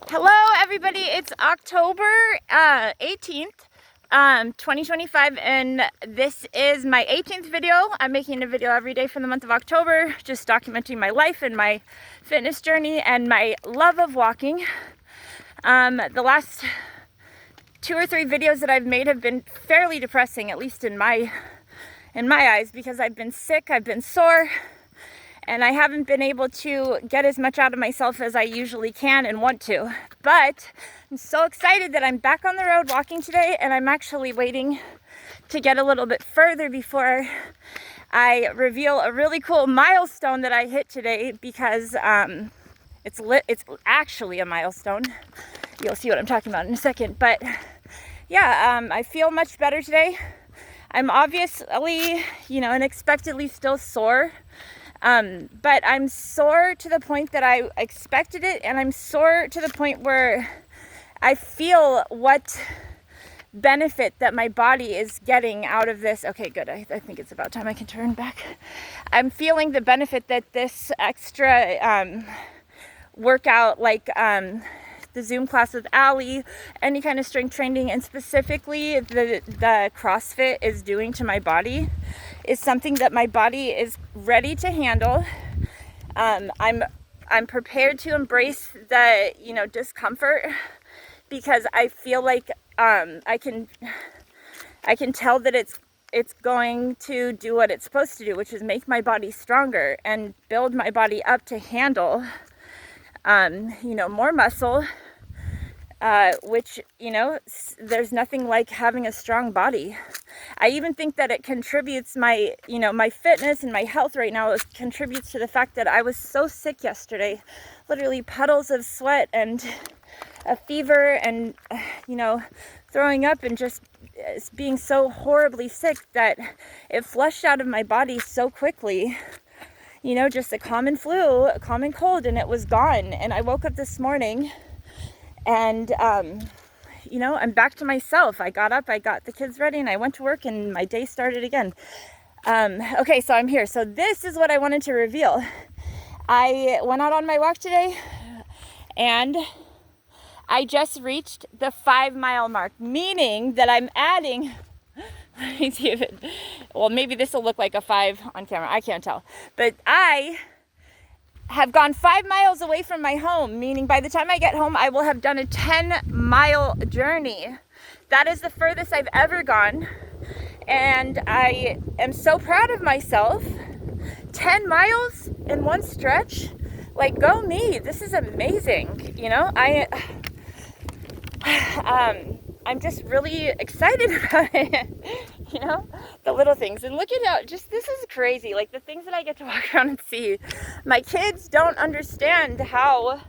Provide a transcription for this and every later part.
Hello everybody, it's October 18th, 2025, and this is my 18th video. I'm making a video every day for the month of October, just documenting my life and my fitness journey and my love of walking. The last 2 or 3 videos that I've made have been fairly depressing, at least in my eyes, because I've been sick, I've been sore, and I haven't been able to get as much out of myself as I usually can and want to. But I'm so excited that I'm back on the road walking today, and I'm actually waiting to get a little bit further before I reveal a really cool milestone that I hit today, because it's actually a milestone. You'll see what I'm talking about in a second. But yeah, I feel much better today. I'm obviously, unexpectedly still sore. But I'm sore to the point that I expected it, and I'm sore to the point where I feel what benefit that my body is getting out of this. Okay, good. I think it's about time I can turn back. I'm feeling the benefit that this extra workout, like the Zoom class with Allie, any kind of strength training, and specifically the CrossFit is doing to my body, is something that my body is ready to handle. I'm prepared to embrace the discomfort, because I feel like I can tell that it's going to do what it's supposed to do, which is make my body stronger and build my body up to handle more muscle, which, there's nothing like having a strong body. I even think that it contributes my fitness and my health right now. It contributes to the fact that I was so sick yesterday, literally puddles of sweat and a fever and, throwing up and just being so horribly sick that it flushed out of my body so quickly. Just a common flu, a common cold, and it was gone. And I woke up this morning and, I'm back to myself. I got up, I got the kids ready, and I went to work, and my day started again. Okay, so I'm here. So this is what I wanted to reveal. I went out on my walk today, and I just reached the 5-mile mark, meaning that I'm adding... Let me see if it... Well, maybe this will look like a 5 on camera. I can't tell. But I have gone 5 miles away from my home, meaning by the time I get home, I will have done a 10-mile journey. That is the furthest I've ever gone. And I am so proud of myself. 10 miles in one stretch? Like, go me. This is amazing. I'm just really excited about it. The little things. And look at how, this is crazy. Like, the things that I get to walk around and see. My kids don't understand how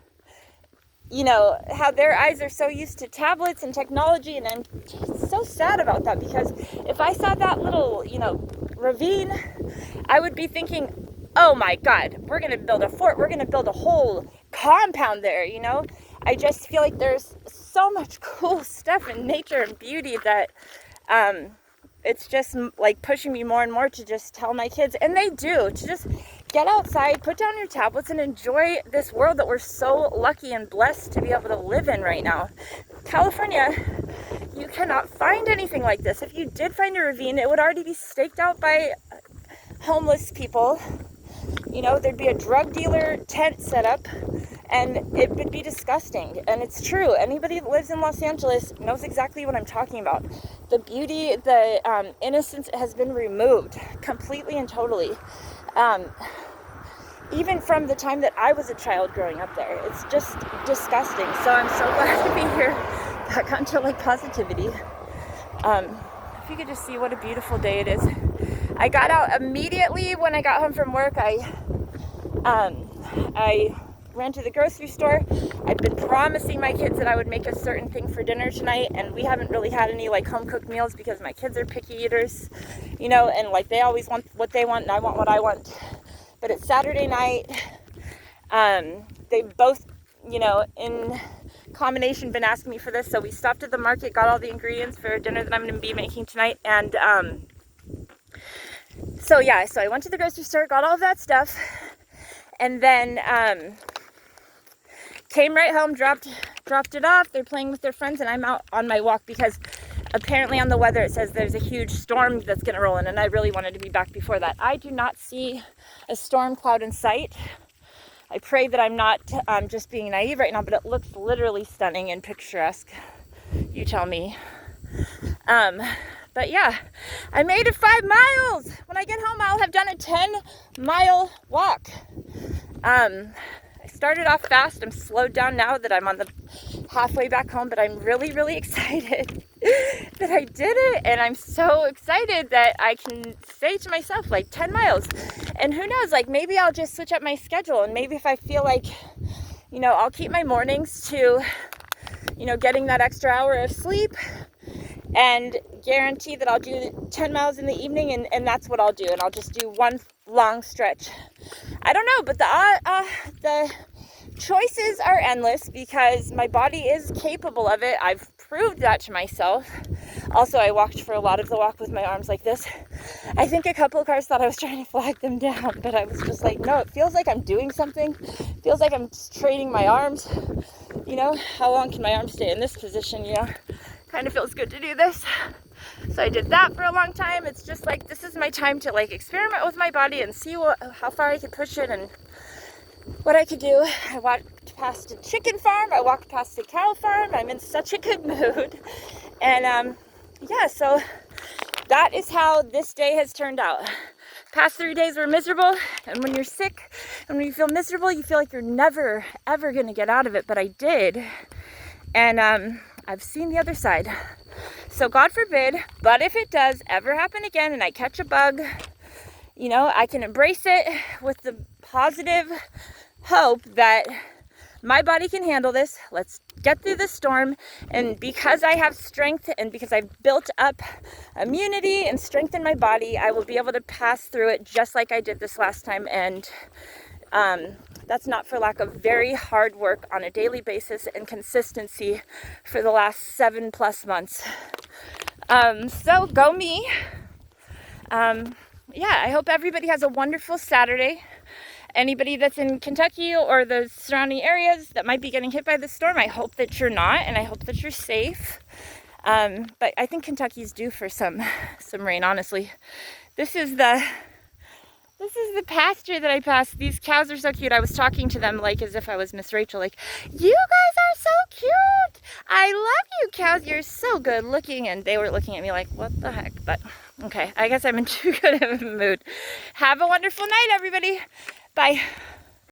their eyes are so used to tablets and technology, and I'm so sad about that, because if I saw that little, ravine, I would be thinking, oh my God, we're going to build a fort. We're going to build a whole compound there, I just feel like there's so much cool stuff in nature and beauty that it's just like pushing me more and more to just tell my kids, and they do, to just get outside, put down your tablets, and enjoy this world that we're so lucky and blessed to be able to live in right now. California, you cannot find anything like this. If you did find a ravine, it would already be staked out by homeless people. There'd be a drug dealer tent set up, and it would be disgusting. And it's true. Anybody that lives in Los Angeles knows exactly what I'm talking about. The beauty, the innocence has been removed completely and totally. Even from the time that I was a child growing up there. It's just disgusting. So I'm so glad to be here, back onto like positivity. If you could just see what a beautiful day it is. I got out immediately when I got home from work. I ran to the grocery store. I've been promising my kids that I would make a certain thing for dinner tonight, and we haven't really had any like home cooked meals because my kids are picky eaters, and like they always want what they want and I want what I want. But it's Saturday night. They both, in combination been asking me for this, so we stopped at the market, got all the ingredients for dinner that I'm going to be making tonight, and so I went to the grocery store, got all of that stuff, and then came right home, dropped dropped it off. They're playing with their friends, and I'm out on my walk because apparently on the weather it says there's a huge storm that's going to roll in, and I really wanted to be back before that. I do not see a storm cloud in sight. I pray that I'm not just being naive right now, but it looks literally stunning and picturesque. You tell me. But yeah, I made it 5 miles. When I get home, I'll have done a 10-mile walk. I started off fast. I'm slowed down now that I'm on the halfway back home, but I'm really, really excited that I did it. And I'm so excited that I can say to myself, like, 10 miles. And who knows, like, maybe I'll just switch up my schedule. And maybe if I feel like, you know, I'll keep my mornings to, you know, getting that extra hour of sleep, and guarantee that I'll do 10 miles in the evening, and that's what I'll do. And I'll just do one long stretch. I don't know, but the choices are endless because my body is capable of it. I've proved that to myself. Also, I walked for a lot of the walk with my arms like this. I think a couple of cars thought I was trying to flag them down, but I was just like, no, it feels like I'm doing something. It feels like I'm training my arms. You know, how long can my arms stay in this position, you know? Kind of feels good to do this. So I did that for a long time. It's just like, this is my time to like experiment with my body and see how far I can push it and what I could do. I walked past a chicken farm. I walked past a cow farm. I'm in such a good mood. And yeah, so that is how this day has turned out. Past 3 days were miserable, and when you're sick and when you feel miserable, you feel like you're never ever gonna get out of it, but I did. And I've seen the other side. So God forbid, but if it does ever happen again and I catch a bug, you know, I can embrace it with the positive hope that my body can handle this. Let's get through the storm. And because I have strength and because I've built up immunity and strength in my body, I will be able to pass through it just like I did this last time. And that's not for lack of very hard work on a daily basis and consistency for the last 7+ months. So go me. Yeah, I hope everybody has a wonderful Saturday. Anybody that's in Kentucky or the surrounding areas that might be getting hit by the storm, I hope that you're not, and I hope that you're safe. But I think Kentucky's due for some rain, honestly. This is the pasture that I passed. These cows are so cute. I was talking to them like as if I was Miss Rachel, like, you guys are so cute. I love you cows. You're so good looking. And they were looking at me like, what the heck? But okay, I guess I'm in too good of a mood. Have a wonderful night, everybody. Bye.